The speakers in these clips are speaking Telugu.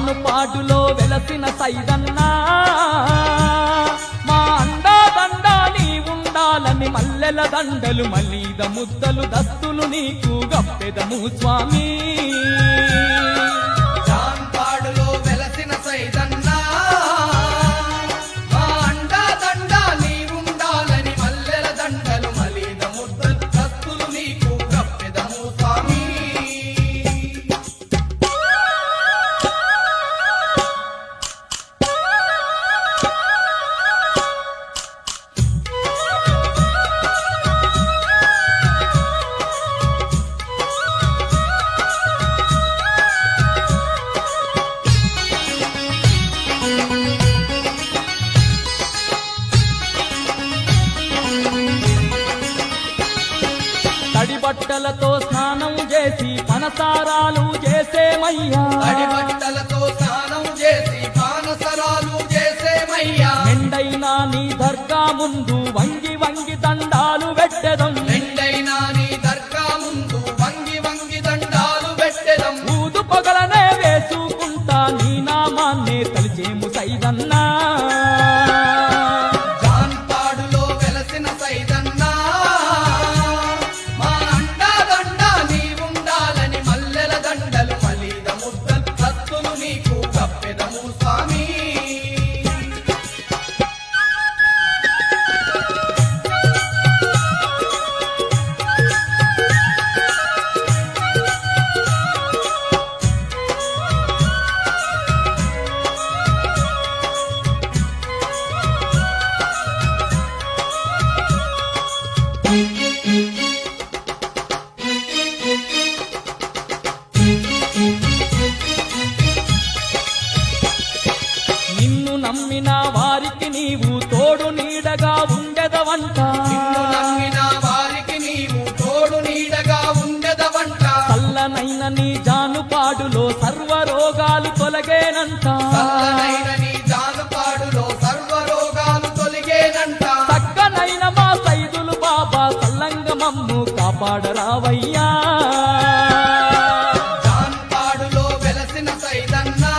జానుపాడులో వెలసిన సైదన్నా మా అండాదండా నీ ఉండాలని మల్లెల దండలు మలీద ముద్దలు దస్తులు నీకు గప్పెదము స్వామి జాన్పాడులో వెలసిన సైదన్నా మా అండాదండా నీ ఉండాలని మల్లెల దండలు మలీద ముద్దలు దస్తులు నీకు గప్పెదము స్వామి తడి బట్టలతో స్నానం చేసి పనసారాలు చేసేమయ్యా తడి బట్టలతో స్నానం చేసి పానసరాలు చేసేమయ్యా మెండైనా నీ దర్గా ముందు వంగి వంగి దండాలు పెట్టెదం నిండైనా నీ దర్గా ముందు వంగి వంగి దండాలు పెట్టెదం ఊదు పొగలనే వేసుకుంటా నీ నామాన్నే తలిచేము సైదన్నా జాన్పాడులో వెలసిన సైదన్నా మా అండాదండా నీ ఉండాలని మల్లెల దండలు మలీద ముద్దలు దస్తులు నీకు గప్పెదము స్వామి నిన్ను నమ్మిన వారికి నీవు తోడు నీడగా ఉండెదవంట నిన్ను నమ్మిన వారికి నీవు తోడు నీడగా ఉండెదవంట చల్లనైన నీ జానుపాడులో సర్వరోగాలు తొలగేనంట చల్లనైన నీ జానుపాడులో సర్వరోగాలు తొలగేనంట చక్కనైన మా సైదులు బాబా సల్లంగమమ్ము కాపాడరావయ్యా జాన్పాడులో వెలసిన సైదన్నా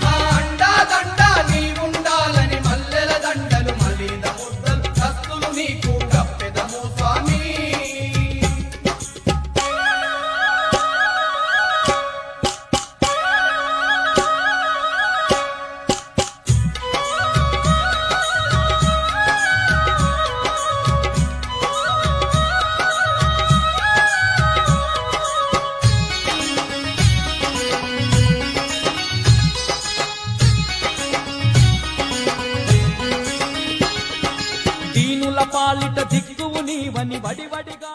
మా అండాదండా నీ ఉండాలని మల్లెల దండలు మలీద ముద్దలు దస్తులు నీకు గప్పెదము స్వామి దీనుల పాలిట దిక్కువు నీవని వడివడిగా